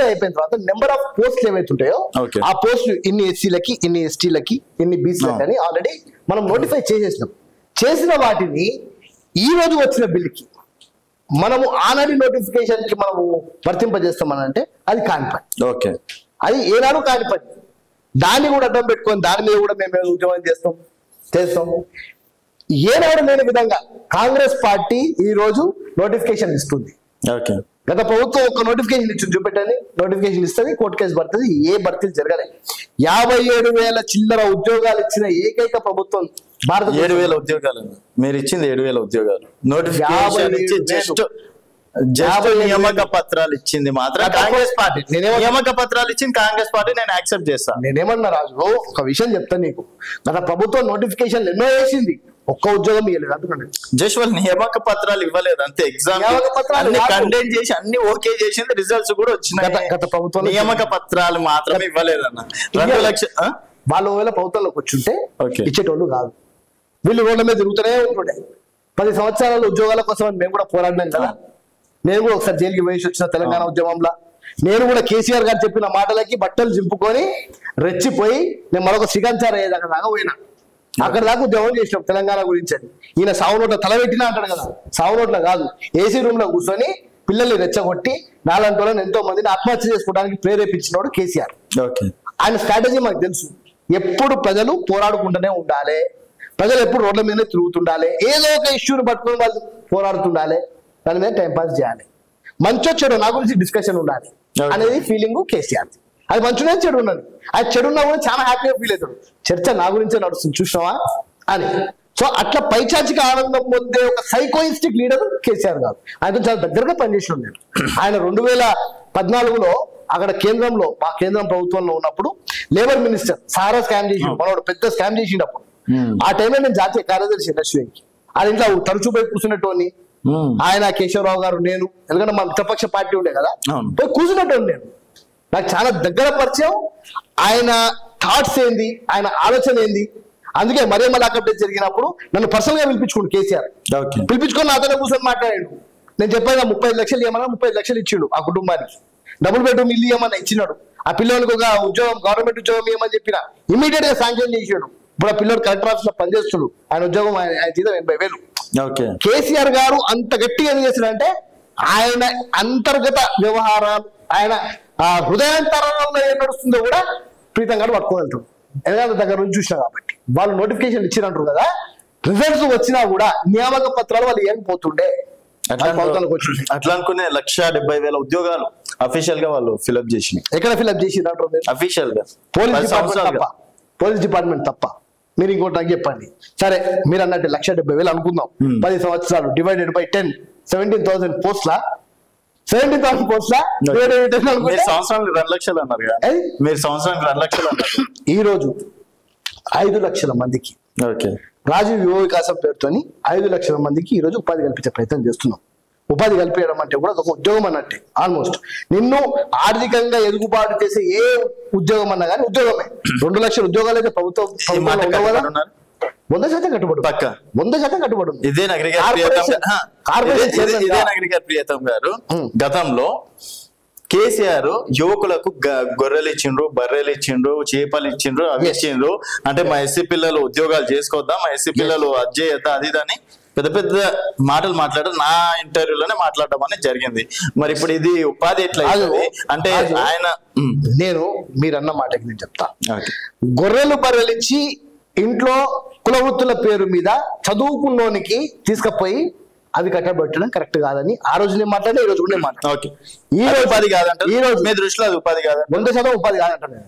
అయిపోయిన తర్వాత నెంబర్ ఆఫ్ పోస్టులు ఏవైతుంటాయో ఆ పోస్టులు ఇన్ని ఎస్సీలకి, ఇన్ని ఎస్టీలకి, ఇన్ని బీసీలకి అని ఆల్రెడీ మనం నోటిఫై చేసేసినాం. చేసిన వాటిని ఈ రోజు వచ్చిన బిల్లుకి మనము ఆనాటి నోటిఫికేషన్ కి మనము వర్తింపజేస్తామని అంటే అది కాని పని. ఓకే అది ఏనాడు కాని పని. దాన్ని కూడా అడ్డం పెట్టుకొని దాని మీద కూడా మేము ఉద్యమం చేస్తాం. ఏనాడు లేని విధంగా కాంగ్రెస్ పార్టీ ఈ రోజు నోటిఫికేషన్ ఇస్తుంది. గత ప్రభుత్వం ఒక నోటిఫికేషన్ ఇచ్చింది, చూపెట్టండి. నోటిఫికేషన్ ఇస్తుంది, కోర్టు కేసు పడుతుంది, ఏ భర్తీలు జరగాలి. 57,000 చిల్లర ఉద్యోగాలు ఇచ్చిన ఏకైక ప్రభుత్వం భారత. 7,000 ఉద్యోగాలు మీరు ఇచ్చింది, 7,000 ఉద్యోగాలు నోటిఫికేషన్ ఇచ్చి జస్ట్ నియామక పత్రాలు ఇచ్చింది మాత్రం కాంగ్రెస్ పార్టీ. నియామక పత్రాలు ఇచ్చింది కాంగ్రెస్ పార్టీ, నేను యాక్సెప్ట్ చేస్తాను. నేనేమన్నా రాజు ఒక విషయం చెప్తాను నీకు, గత ప్రభుత్వం నోటిఫికేషన్ ఎన్నో వేసింది, ఒక్క ఉద్యోగం ఇవ్వలేదు అంటున్నాను. జస్ట్ వాళ్ళు నియామక పత్రాలు ఇవ్వలేదు అంతే. ఎగ్జామ్ కండెక్ట్ చేసి అన్ని ఓకే చేసింది, రిజల్ట్స్ కూడా వచ్చినాయి. గత ప్రభుత్వం నియామక పత్రాలు మాత్రమే ఇవ్వలేదు అన్న. 2 లక్షలు వాళ్ళు ఒకవేళ ప్రభుత్వంలోకి వచ్చుంటే ఇచ్చేటోళ్ళు కాదు. వీళ్ళు రోడ్ల మీద తిరుగుతూనే ఉంటుండే. 10 సంవత్సరాల ఉద్యోగాల కోసం మేము కూడా పోరాడినాం కదా. నేను కూడా ఒకసారి జైలుకి వేసి వచ్చిన తెలంగాణ ఉద్యమంలో. నేను కూడా కేసీఆర్ గారు చెప్పిన మాటలకి బట్టలు చింపుకొని రెచ్చిపోయి నేను మరొక శ్రీకాంత్ అయ్యేదాకా దాకా పోయినా. అక్కడ దాకా ఉద్యమం చేసినాం తెలంగాణ గురించి అని. ఈయన సావు నోట్ల తల పెట్టినా అంటాడు కదా, సావు నోట్ల కాదు, ఏసీ రూమ్ లో కూర్చొని పిల్లల్ని రెచ్చగొట్టి నాలాంటి వాళ్ళని ఎంతో మందిని ఆత్మహత్య చేసుకోవడానికి ప్రేరేపించినోడు కేసీఆర్. ఓకే. ఆయన స్ట్రాటజీ మనకు తెలుసు. ఎప్పుడు ప్రజలు పోరాడుకుంటూనే ఉండాలి, ప్రజలు ఎప్పుడు రోడ్ల మీదనే తిరుగుతుండాలి, ఏదో ఒక ఇష్యూని పట్టుకుని వాళ్ళు పోరాడుతుండాలి, దాని మీద టైం పాస్ చేయాలి, మంచో చెడు నా గురించి డిస్కషన్ ఉండాలి అనేది ఫీలింగ్ కేసీఆర్. అది మంచిగా చెడు ఉన్నది, అది చెడున్నా కూడా చాలా హ్యాపీగా ఫీల్ అవుతాడు, చర్చ నా గురించే నడుస్తుంది చూసినావా అని. సో అట్లా పైచాచిక ఆనందం పొందే ఒక సైకోయిస్టిక్ లీడర్ కేసీఆర్ గారు. ఆయనతో చాలా దగ్గరగా పనిచేసి ఉన్నాడు. ఆయన 2014లో అక్కడ కేంద్రంలో, మా కేంద్రం ప్రభుత్వంలో ఉన్నప్పుడు లేబర్ మినిస్టర్ సారా స్కామ్ చేసి మనోడు పెద్ద స్కామ్ చేసినప్పుడు ఆ టైంలో నేను జాతీయ కార్యదర్శి ఇండస్ట్రీకి ఆయన ఇంట్లో తరచూ పోయి కూర్చున్నట్టు ఆయన కేశవరావు గారు నేను, ఎందుకంటే మన మిత్రపక్ష పార్టీ ఉండే కదా, పోయి కూర్చున్నట్టు నేను. నాకు చాలా దగ్గర పరిచయం. ఆయన థాట్స్ ఏంది, ఆయన ఆలోచన ఏంది. అందుకే మరే మళ్ళీ జరిగినప్పుడు నన్ను పర్సనల్ గా పిలిపించుకోండు కేసీఆర్. పిలిపించుకొని నాతోనే కూర్చొని మాట్లాడాడు. నేను చెప్పాను 35 లక్షలు ఇవ్వమన్నా 35 లక్షలు ఇచ్చిండు ఆ కుటుంబానికి. డబుల్ బెడ్రూమ్ ఇల్లు ఇవ్వమన్నా ఇచ్చినాడు. ఆ పిల్లలకి ఒక ఉద్యోగం, గవర్నమెంట్ ఉద్యోగం ఇవ్వమని చెప్పిన ఇమీడియట్ గా శాంక్షన్ చేసాడు. ఇప్పుడు ఆ పిల్లడు కలెక్టర్ ఆఫీస్ లో పనిచేస్తున్నాడు. ఆయన ఉద్యోగం ఆయన జీతం 80,000. కేసీఆర్ గారు అంత గట్టిగా ఏం చేశాడంటే ఆయన అంతర్గత వ్యవహారాలు, ఆయన హృదయాంతరంలో ఏం నడుస్తుందో కూడా ప్రీతం గారు పట్టుకోగలుగుతాడు. ఎందుకంటే దగ్గర నుంచి చూసినా కాబట్టి. వాళ్ళు నోటిఫికేషన్ ఇచ్చినట్టు కదా, రిజల్ట్స్ వచ్చినా కూడా నియామక పత్రాలు వాళ్ళు ఏం పోతుండే. అట్లా అనుకునే 1,70,000 ఉద్యోగాలు అఫీషియల్ గా వాళ్ళు ఫిల్అప్ చేసి, ఎక్కడ ఫిల్అప్ చేసి అఫీషియల్ గా పోలీస్ డిపార్ట్మెంట్ తప్ప. మీరు ఇంకోటి నాకు చెప్పండి. సరే మీరు అన్నట్టు 1,70,000 అనుకుందాం. 10 సంవత్సరాలు డివైడెడ్ బై 10, 17,000 పోస్ట్ల 17,000 పోస్ట్ల సంవత్సరానికి 2 లక్షలు అన్నారు కదా, మీరు సంవత్సరానికి 2 లక్షలు అన్నారు. ఈ రోజు 5 లక్షల మందికి రాజీవ్ యువ వికాసం పేరుతోని 5 లక్షల మందికి ఈ రోజు ఉపాధి కల్పించే ప్రయత్నం చేస్తున్నాం. ఉపాధి కల్పించడం అంటే కూడా ఒక ఉద్యోగం అన్నట్టే. ఆల్మోస్ట్ నిన్ను ఆర్థికంగా ఎదుగుబాటు చేసే ఏ ఉద్యోగం అన్నా కానీ ఉద్యోగమే. 2 లక్షల ఉద్యోగాలు అయితే ప్రభుత్వం 100% కట్టుబడి, 100% కట్టుబడి. ఇదే నగరికర్ ప్రియతం గారు గతంలో కేసీఆర్ యువకులకు గొర్రెలు ఇచ్చిండ్రు, బర్రెలు ఇచ్చిండ్రు, చేపలు ఇచ్చిండ్రు, అవి ఇచ్చిండ్రు. అంటే మా ఎస్సీ పిల్లలు ఉద్యోగాలు చేసుకోద్దాం, మా ఎస్సీ పిల్లలు అజ్జేయద్దా, అది అని పెద్ద పెద్ద మాటలు మాట్లాడారు. నా ఇంటర్వ్యూలోనే మాట్లాడడం అనేది జరిగింది. మరి ఇప్పుడు ఇది ఉపాధి ఎట్లా అంటే ఆయన, నేను మీరన్న మాటకి నేను చెప్తా. గొర్రెలు బర్రెలు ఇచ్చి ఇంట్లో కుల వృత్తుల పేరు మీద చదువుకున్నోనికి తీసుకుపోయి అవి కట్టబెట్టడం కరెక్ట్ కాదని ఆ రోజు నేను మాట్లాడే, ఈ రోజు కూడా నేను మాట్లాడు. ఈ రోజు ఉపాధి కాదంట, ఈ రోజు మీ దృష్టిలో అది ఉపాధి కాదు. 100% ఉపాధి కాదంటాను నేను.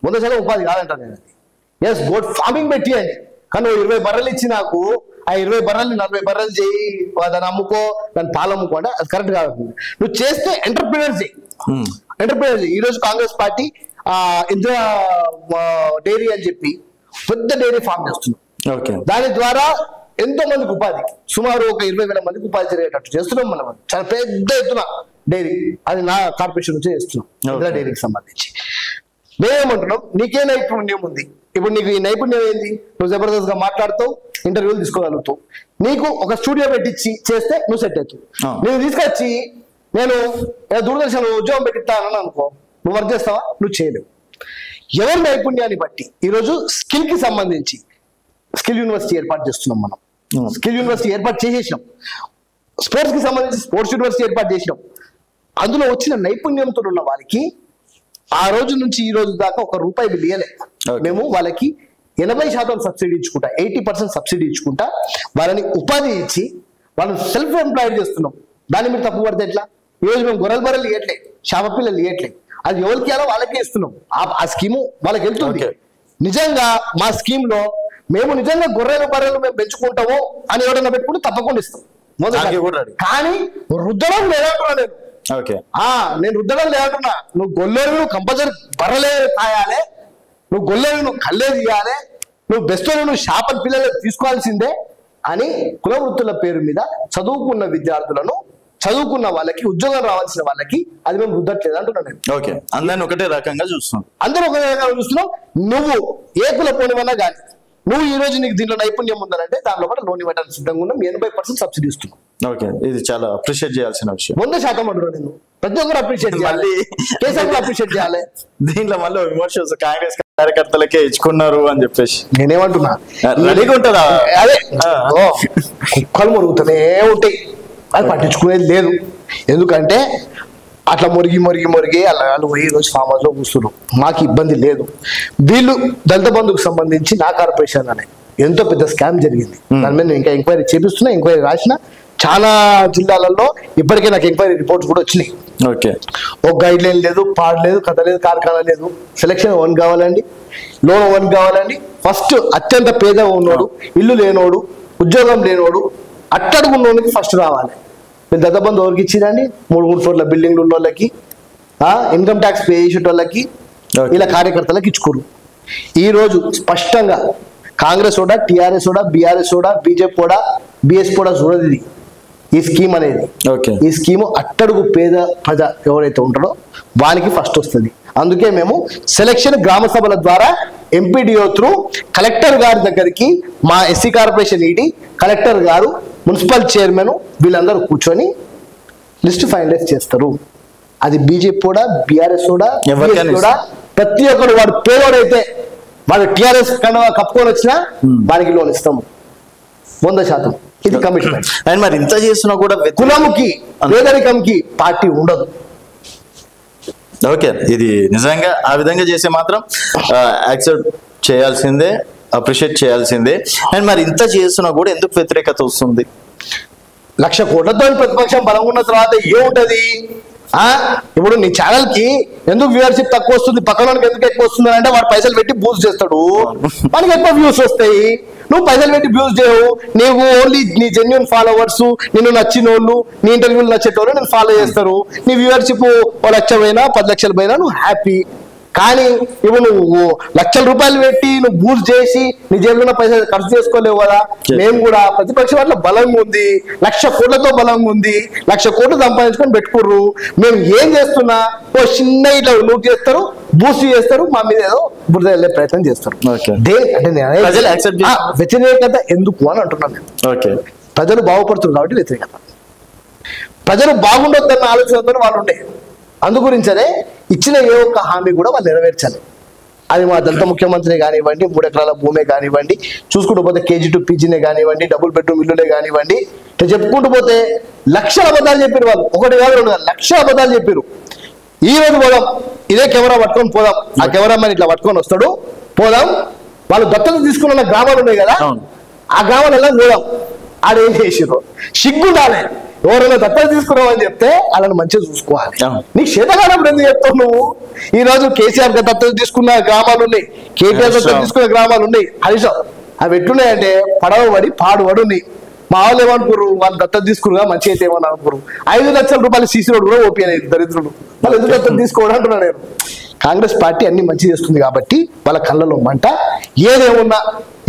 100% ఉపాధి కాదంటాను నేను. ఎస్, గోట్ ఫార్మింగ్ పెట్టియండి, కానీ 20 బర్రెలు ఇచ్చి నాకు ఆ 20 బర్రెలు 40 బర్రెలు చేయి, దాన్ని అమ్ముకో, దాన్ని పాలు అమ్ముకో అంటే అది కరెక్ట్ కాదు. నువ్వు చేస్తే ఎంటర్ప్రినర్ చేయి. ఈ రోజు కాంగ్రెస్ పార్టీ ఇందిరా డైరీ అని చెప్పి పెద్ద డైరీ ఫార్మ్ చేస్తున్నాం. దాని ద్వారా ఎంతో మందికి ఉపాధి, సుమారు ఒక 20,000 మందికి ఉపాధి జరిగేటట్టు చేస్తున్నాం మనం. చాలా పెద్ద ఎత్తున డైరీ, అది నా కార్పొరేషన్ నుంచి చేస్తున్నాం ఇందిరా డైరీకి సంబంధించి. మేమేమంటున్నాం, నీకే నైపుణ్యం ఉంది. ఇప్పుడు నీకు ఈ నైపుణ్యం ఏంది? నువ్వు జబర్దస్త్ గా మాట్లాడుతావు, ఇంటర్వ్యూలు తీసుకోగలుగుతావు. నీకు ఒక స్టూడియో పెట్టించి చేస్తే నువ్వు సెట్ అవుతావు. నేను తీసుకొచ్చి నేను దూరదర్శన్ ఉద్యోగం పెట్టిస్తానని అనుకో, నువ్వు వర్క్ చేస్తావా? నువ్వు చేయలేవు. ఎవరి నైపుణ్యాన్ని బట్టి ఈరోజు స్కిల్ కి సంబంధించి స్కిల్ యూనివర్సిటీ ఏర్పాటు చేస్తున్నాం మనం. స్కిల్ యూనివర్సిటీ ఏర్పాటు చేసేసినాం. స్పోర్ట్స్ కి సంబంధించి స్పోర్ట్స్ యూనివర్సిటీ ఏర్పాటు చేసినాం. అందులో వచ్చిన నైపుణ్యంతో ఉన్న వారికి ఆ రోజు నుంచి ఈ రోజు దాకా ₹1 బిల్ ఇయ్యలే. మేము వాళ్ళకి 80% సబ్సిడీ ఇచ్చుకుంటా, 80% సబ్సిడీ ఇచ్చుకుంటా వాళ్ళని ఉపాధి ఇచ్చి వాళ్ళని సెల్ఫ్ ఎంప్లాయిడ్ చేస్తున్నాం. దాన్ని మీరు తప్పు పడితే ఎట్లా? ఈ రోజు మేము గొర్రెల బర్రెలు ఇవ్వట్లే, చేప పిల్లలు ఇవ్వట్లే. అది ఎవరికి ఇవ్వాలో వాళ్ళకే ఇస్తున్నాం. ఆ స్కీము వాళ్ళకి వెళ్తుంది. నిజంగా మా స్కీమ్ లో మేము నిజంగా గొర్రెలు బర్రెలు మేము పెంచుకుంటాము అని ఎవరైనా పెట్టుకుంటే తప్పకుండా ఇస్తాం. కానీ రుద్దడం లేదంటున్నా నేను. నేను రుద్దడం లేదంటున్నా. నువ్వు గొల్లేరు కంపల్సరీ బర్రెలే తాయాలి, నువ్వు గొల్లేరు నువ్వు కళ్ళే తీయాలి, నువ్వు బెస్ట్ నువ్వు చేపల పిల్లలు తీసుకోవాల్సిందే అని కుల వృత్తుల పేరు మీద చదువుకున్న విద్యార్థులను, చదువుకున్న వాళ్ళకి, ఉద్యోగం రావాల్సిన వాళ్ళకి అది మేము రుద్దట్లేదు అంటున్నాను నేను. అందరిని ఒకటే రకంగా చూస్తున్నాం. అందరూ ఒకటే రకంగా చూస్తున్నాం. నువ్వు ఏ కుల పోనివన్నా కానీ నువ్వు ఈ రోజు నీకు దీంట్లో నైపుణ్యం ఉందంటే దానిలో కూడా లోన్ ఇవ్వడానికి సిద్ధంగా ఉన్నాం. 80% సబ్సిడీ ఇస్తున్నాం. ఇది చాలా అప్రిషియేట్ చేయాల్సిన విషయం. 100% అంటున్నాను నేను. ప్రతి ఒక్కరు అప్రిషియేట్ చేయాలి, కేసీఆర్ కూడా అప్రిషియేట్ చేయాలి. దీంట్లో మళ్ళీ విమర్శలు కాంగ్రెస్ కార్యకర్తలకే ఇచ్చుకున్నారు అని చెప్పేసి నేనేమంటున్నా, రెడీగా ఉంటుందా? అదే కుక్కలు మురుగుతూనే ఉంటాయి, అది పట్టించుకునేది లేదు. ఎందుకంటే అట్లా మురిగి అలా పోయి రోజు ఫామ్ హౌస్ లో కూర్చున్నారు. మాకు ఇబ్బంది లేదు. వీళ్ళు దళిత బంధుకు సంబంధించి నా కార్పొరేషన్ అనే ఎంతో పెద్ద స్కామ్ జరిగింది. దాని మీద ఇంకా ఎంక్వైరీ చేపిస్తున్నా, ఎంక్వైరీ రాసిన. చాలా జిల్లాలలో ఇప్పటికే నాకు ఎంక్వైరీ రిపోర్ట్స్ కూడా వచ్చినాయి. ఓకే, ఒక గైడ్ లైన్ లేదు, పాడు లేదు, కథ లేదు, కార్ఖానా లేదు. సెలక్షన్ 1 కావాలండి, లోన్ 1 కావాలండి. ఫస్ట్ అత్యంత పేద ఉన్నోడు, ఇల్లు లేనోడు, ఉద్యోగం లేనోడు, అట్టడుగున్నోడికి ఫస్ట్ రావాలి. మీరు దత్తబంధు ఎవరికి ఇచ్చిరండి? 3 ఫ్లోర్ల బిల్డింగ్లు ఉన్న వాళ్ళకి, ఇన్కమ్ ట్యాక్స్ పే చేసేటోళ్ళకి, ఇలా కార్యకర్తలకు ఇచ్చుకోరు. ఈరోజు స్పష్టంగా కాంగ్రెస్ కూడా, టీఆర్ఎస్ కూడా, బీఆర్ఎస్ కూడా, బీజేపీ కూడా, బిఎస్ కూడా చూడదు ఈ స్కీమ్ అనేది. ఈ స్కీమ్ అట్టడుగు పేద ప్రజ ఎవరైతే ఉంటారో వానికి ఫస్ట్ వస్తుంది. అందుకే మేము సెలక్షన్ గ్రామ సభల ద్వారా ఎంపీడీఓ త్రూ కలెక్టర్ గారి దగ్గరికి మా ఎస్సీ కార్పొరేషన్ ఈడీ, కలెక్టర్ గారు, మున్సిపల్ చైర్మన్ వీళ్ళందరూ కూర్చొని లిస్ట్ ఫైనలైజ్ చేస్తారు. అది బీజేపీ కూడా, బీఆర్ఎస్ కూడా, కూడా ప్రతి ఒక్కరు వాడు పేదోడైతే వాడు టీఆర్ఎస్ కప్పుకొని వచ్చినా వారికి లోన్ ఇస్తాము 100%. ఇది కమిట్మెంట్. అండ్ మరి ఇంత చేసినా కూడా కులముకి పేదరికంకి పార్టీ ఉండదు. ఓకే, ఇది నిజంగా ఆ విధంగా చేస్తే మాత్రం యాక్సెప్ట్ చేయాల్సిందే, అప్రిషియేట్ చేయాల్సిందే. అండ్ మరి ఇంత చేసినా కూడా ఎందుకు వ్యతిరేకత వస్తుంది? 1,00,000 కోట్లతో ప్రతిపక్షం బలం ఉన్న తర్వాత ఏముంటది? ఇప్పుడు నీ ఛానల్ కి ఎందుకు వ్యూవర్షిప్ తక్కువ వస్తుంది, పక్కన ఎందుకు ఎక్కువ వస్తుంది అంటే వాడు పైసలు పెట్టి బూస్ట్ చేస్తాడు, మనకి ఎక్కువ వ్యూస్ వస్తాయి. నువ్వు పైసలు పెట్టి వ్యూస్ చేయవు, నీవు ఓన్లీ నీ జెన్యున్ ఫాలోవర్స్, నిన్ను నచ్చిన వాళ్ళు, నీ ఇంటర్వ్యూలు నచ్చేటోళ్ళు నేను ఫాలో చేస్తారు. నీ వ్యూవర్షిప్ 1,00,000 పోయినా 10 లక్షలు పోయినా నువ్వు హ్యాపీ. కానీ ఇప్పుడు నువ్వు లక్షల రూపాయలు పెట్టి నువ్వు బూస్ట్ చేసి నీ జేబులో పైసలు ఖర్చు చేసుకోలేవు కదా. మేము కూడా ప్రతిపక్షం అట్లా బలంగా ఉంది, 1,00,000 కోట్లతో బలంగా ఉంది, 1,00,000 కోట్లు సంపాదించుకొని పెట్టుకుర్రు. మేము ఏం చేస్తున్నా ఓ చిన్న ఇట్లా లూట్ చేస్తారు, బూస్ట్ చేస్తారు, మా మీద ఏదో బురద వెళ్ళే ప్రయత్నం చేస్తారు. అంటే వ్యతిరేకత ఎందుకు అని అంటున్నాను నేను. ప్రజలు బాగుపడుతున్నారు కాబట్టి వ్యతిరేకత. ప్రజలు బాగుండొద్దన్న ఆలోచనతో వాళ్ళు ఉండే, అందు గురించనే ఇచ్చిన ఏ ఒక్క హామీ కూడా వాళ్ళు నెరవేర్చాలి. అది మా దళిత ముఖ్యమంత్రి కానివ్వండి, 3 ఎకరాల భూమే కానివ్వండి, చూసుకుంటూ పోతే KG to PGనే కానివ్వండి, డబుల్ బెడ్రూమ్ ఇల్లులే కానివ్వండి, ఇట్లా చెప్పుకుంటూ పోతే లక్షల అబద్ధాలు చెప్పారు వాళ్ళు. 1 కాదు 2 కాదు, లక్షల అబద్ధాలు చెప్పారు. ఈ రోజు పోదాం, ఇదే కెమెరా పట్టుకొని పోదాం, ఆ కెమెరా మ్యాన్ ఇట్లా పట్టుకొని వస్తాడు, పోదాం. వాళ్ళు దత్తత తీసుకున్న గ్రామాలు ఉన్నాయి కదా, ఆ గ్రామాలు ఎలా పోదాం. ఆడేం చేసిర్రు, సిగ్గుండాలి. ఎవరైనా దత్తత తీసుకున్నావు అని చెప్తే వాళ్ళని మంచిగా చూసుకోవాలి. నీకు చేతగానప్పుడు ఎందుకు చెప్తావు నువ్వు? ఈ రోజు కేసీఆర్ దత్తత తీసుకున్న గ్రామాలు ఉన్నాయి, కేటీఆర్ దత్తత తీసుకున్న గ్రామాలు ఉన్నాయి. హరీష్ అవి ఎట్లున్నాయంటే పడవబడి పాడుబడి ఉన్నాయి. మా వాళ్ళు ఏమనుకోరు, వాళ్ళు దత్తత తీసుకురుగా మంచి అయితే ఏమని అనుకోరు. 5 లక్షల రూపాయలు సీసీ రోడ్ కూడా ఓపీ అనేది దరిద్రుడు. వాళ్ళు ఎందుకు దత్తత తీసుకోవడం అంటున్నా నేను. కాంగ్రెస్ పార్టీ అన్ని మంచి చేస్తుంది కాబట్టి వాళ్ళ కళ్ళలో మంట. ఏదేమున్నా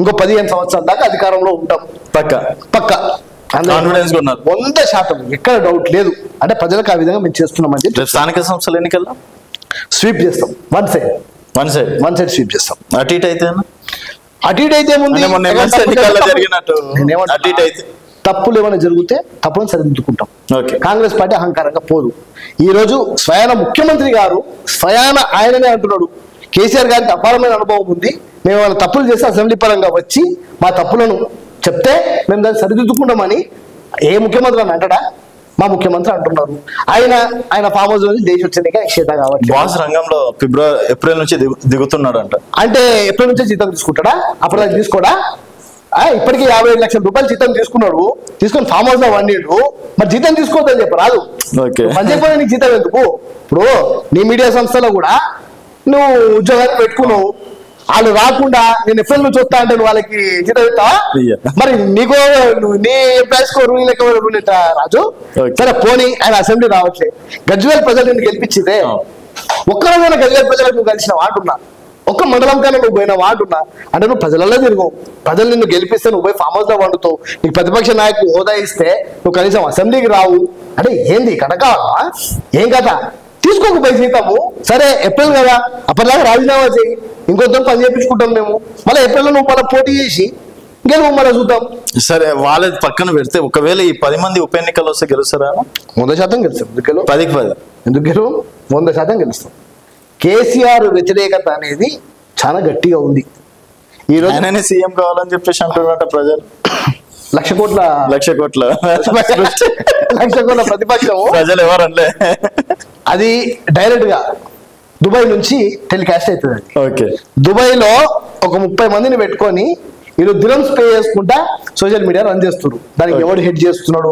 ఇంకో 15 సంవత్సరాల దాకా అధికారంలో ఉంటాం పక్క 100%, ఎక్కడ డౌట్ లేదు. అంటే ప్రజలకు ఆ విధంగా మేము చేస్తున్నామని చెప్పి. స్థానిక సంస్థల ఎన్నికల్లో స్వీప్ చేస్తాం, వన్ సైడ్ స్వీప్ చేస్తాం. అటు ఇటు అయితే ఏముంది, తప్పులు ఏమైనా జరిగితే తప్పులను సరిదిద్దుకుంటాం. కాంగ్రెస్ పార్టీ అహంకారంగా పోదు. ఈ రోజు స్వయాన ముఖ్యమంత్రి గారు ఆయననే అంటున్నాడు, కేసీఆర్ గారికి అపారమైన అనుభవం ఉంది, మేము ఏమైనా తప్పులు చేస్తే అసెంబ్లీ పరంగా వచ్చి మా తప్పులను చెప్తే మేము దాన్ని సరిదిద్దుకుంటామని ఏ ముఖ్యమంత్రి అని అంటాడా? మా ముఖ్యమంత్రి అంటున్నారు. ఆయన ఫామ్ హౌస్ నుంచి దేశ వచ్చేందుకే క్షేత కాబట్టి బాస్ రంగంలో ఏప్రిల్ నుంచి దిగుతున్నాడు అంట. అంటే ఏప్రిల్ నుంచే జీతం తీసుకుంటాడా? అప్పుడు తీసుకోడా? ఇప్పటికీ 55 లక్షల రూపాయలు జీతం తీసుకొని ఫామ్ హౌస్ లో వండిడు. మరి జీతం తీసుకోవద్దని చెప్పి రాదు, పని చెప్పిన నీకు జీతం ఎందుకు? ఇప్పుడు నీ మీడియా సంస్థలో కూడా నువ్వు ఉద్యోగాన్ని పెట్టుకున్నావు, వాళ్ళు రాకుండా నేను ఎఫ్ఎల్ నుంచి వస్తా అంటే నువ్వు వాళ్ళకి జీతం ఇస్తావా? మరి నీకు నీ ఎంప్లాయీస్ రూల్ ఎట్లా రాజు? సరే పోనీ, ఆయన అసెంబ్లీ రావట్లే, గజ్వేల్ ప్రజలు నిన్ను గెలిపించితే ఒక్కరోజైనా గజ్వేల్ ప్రజలకు నువ్వు కలిసిన వాటున్నా, ఒక్క మండలం కన్నా నువ్వు పోయిన వాటున్నా అంటే నువ్వు ప్రజలలో తిరుగు. ప్రజలు నిన్ను గెలిపిస్తే నువ్వు పోయి ఫామ్ హౌస్ లో వండుతావు, నీకు ప్రతిపక్ష నాయకుడు హోదా ఇస్తే నువ్వు కనీసం అసెంబ్లీకి రావు అంటే ఏంది కటకావా? ఏం కథ? తీసుకోకపోయి జీతము. సరే ఏప్రిల్ కదా, అప్పటిలాగా రాజీనామా చేయి, ఇంకొంత పని చేయించుకుంటాం మేము. మళ్ళీ ఏప్రిల్లో నువ్వు మళ్ళీ పోటీ చేసి గెలువు మళ్ళీ చూద్దాం. సరే వాళ్ళ పక్కన పెడితే ఒకవేళ ఈ 10 మంది ఉప ఎన్నికలు వస్తే గెలుస్తారా? 100% గెలుస్తాం. ఎందుకు గెలువు? 10కి 10 ఎందుకు గెలువు? 100% గెలుస్తాం. కేసీఆర్ వ్యతిరేకత అనేది చాలా గట్టిగా ఉంది. ఈ రోజు సీఎం కావాలని చెప్పేసి అంటున్నట్ట ప్రజలు. 1,00,000 కోట్ల లక్ష కోట్ల ప్రతిపక్షము ప్రజలు ఎవరనలే. అది డైరెక్ట్ గా దుబాయ్ నుంచి టెలికాస్ట్ అవుతుంది. ఓకే. దుబాయ్ లో ఒక 30 మందిని పెట్టుకొని వీళ్ళు దిరమ్స్ పే చేసుకుంటా సోషల్ మీడియా రన్ చేస్తున్నారు. దానికి ఎవడు హెడ్ చేస్తున్నాడు,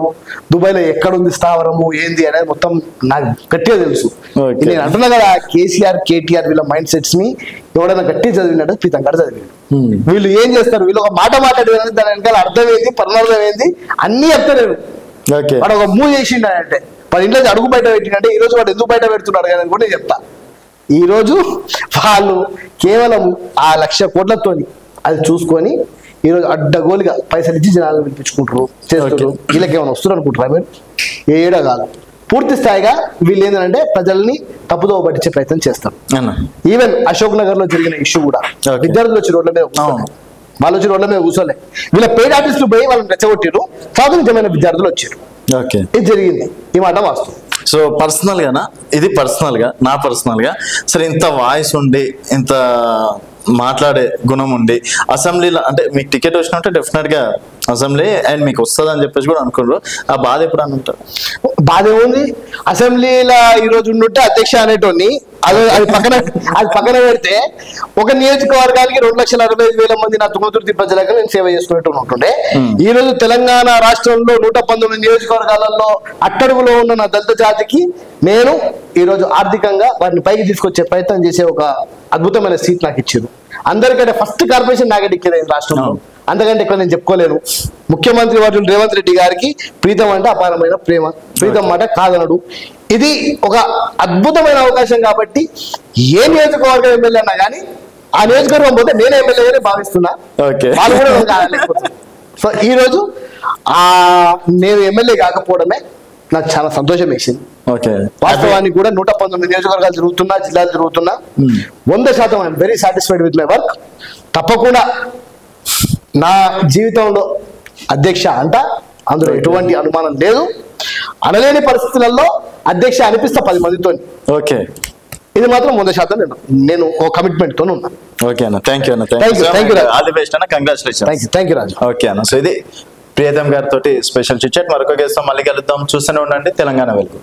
దుబాయ్ లో ఎక్కడుంది స్థావరము ఏంది అనేది మొత్తం నాకు గట్టిగా తెలుసు. నేను అంటున్నా కదా, కేసీఆర్ కేటీఆర్ వీళ్ళ మైండ్ సెట్స్ ని ఎవడైనా గట్టి చదివినట్టు ప్రీతం గారు చదివాడు. వీళ్ళు ఏం చేస్తారు, వీళ్ళు ఒక మాట మాట్లాడేది దాని వెనకాల అర్థం ఏంది, పరమార్థం ఏంది అన్ని చెప్తలేరు. వాడు ఒక మూవ్ చేసిండు అంటే 10 ఇంట్లో అడుగు బయట పెట్టిండే, ఈ రోజు వాడు ఎందుకు బయట పెడుతున్నాడు కానీ కూడా నేను చెప్తా. ఈ రోజు వాళ్ళు కేవలం ఆ 1,00,000 కోట్లతోని అది చూసుకొని ఈరోజు అడ్డగోలుగా పైసలు ఇచ్చి జనాలను పిలిపించుకుంటారు, చేస్తారు. వీళ్ళకి ఏమైనా వస్తున్నారు అనుకుంటారా మీరు? ఏడా కాదు. పూర్తి స్థాయిగా వీళ్ళు ఏంటంటే ప్రజల్ని తప్పుదోవ పట్టించే ప్రయత్నం చేస్తారు. ఈవెన్ అశోక్ నగర్ లో జరిగిన ఇష్యూ కూడా విద్యార్థులు వచ్చి రోడ్ల మీద వాళ్ళు వచ్చి రోడ్ల మీద కూర్చోలే, వీళ్ళ పెయిడ్ ఆర్టిస్టులు పోయి వాళ్ళని రెచ్చగొట్టారు, చదువు నిజమైన విద్యార్థులు వచ్చారు. ఇది జరిగింది, ఈ మాట వాస్తవం. సో పర్సనల్ గానా ఇది, పర్సనల్ గా నా పర్సనల్ గా సరే ఇంత వాయిస్ ఉండి ఇంత మాట్లాడే గుణం ఉండి అసెంబ్లీలో అంటే మీకు టికెట్ వచ్చినట్టే డెఫినెట్ గా అసెంబ్లీ అండ్ మీకు వస్తుంది అని చెప్పేసి కూడా అనుకున్నారు. ఆ బాధ ఎప్పుడు అని ఉంటారు? బాధ ఏముంది, అసెంబ్లీలో ఈ రోజు ఉండుంటే అధ్యక్ష అనేటోని అది పక్కన పెడితే ఒక నియోజకవర్గానికి 2,65,000 మంది నా తుంగతుర్తి ప్రజలకు నేను సేవ చేసుకునేట్టు ఉంటుండే. ఈ రోజు తెలంగాణ రాష్ట్రంలో 119 నియోజకవర్గాలలో అట్టడుగులో ఉన్న నా దళిత జాతికి నేను ఈ రోజు ఆర్థికంగా వారిని పైకి తీసుకొచ్చే ప్రయత్నం చేసే ఒక అద్భుతమైన సీట్ నాకు ఇచ్చారు. అందరికంటే ఫస్ట్ కార్పొరేషన్ నాకే ఇచ్చేది రాష్ట్రంలో, అంతకంటే ఇక్కడ నేను చెప్పుకోలేను. ముఖ్యమంత్రి వర్యులు రేవంత్ రెడ్డి గారికి ప్రీతం అంటే అపారమైన ప్రేమ, ప్రీతం మాట కాదనడు. ఇది ఒక అద్భుతమైన అవకాశం కాబట్టి ఏ నియోజకవర్గం ఎమ్మెల్యే అన్నా కానీ ఆ నియోజకవర్గం పోతే నేను ఎమ్మెల్యేగానే భావిస్తున్నా, వాళ్ళు కూడా కాలేకపోతున్నారు. సో ఈ రోజు నేను ఎమ్మెల్యే కాకపోవడమే నాకు చాలా సంతోషం వేసింది. వాస్తవానికి కూడా 119 నియోజకవర్గాలు తిరుగుతున్నా, జిల్లాలు తిరుగుతున్నా, 100% I'm very satisfied with my work. తప్పకుండా నా జీవితంలో అధ్యక్ష అంట, అందులో ఎటువంటి అనుమానం లేదు. అనలేని పరిస్థితులలో అధ్యక్ష అనిపిస్తా 10 మందితో. ఓకే, ఇది మాత్రం 100% నేను ఓ కమిట్మెంట్ తో ఉన్నాను. ఓకే అన్న, థ్యాంక్ యూ అన్న, thank you, all the best అన్న, congratulations. Thank you Raju. Okay అన్న, సో ఇది ప్రియతం గారితో స్పెషల్ చిట్ చాట్. మరొక గెస్ట్ మళ్ళీ కలుద్దాం. చూస్తూనే ఉండండి తెలంగాణ వెలుగు.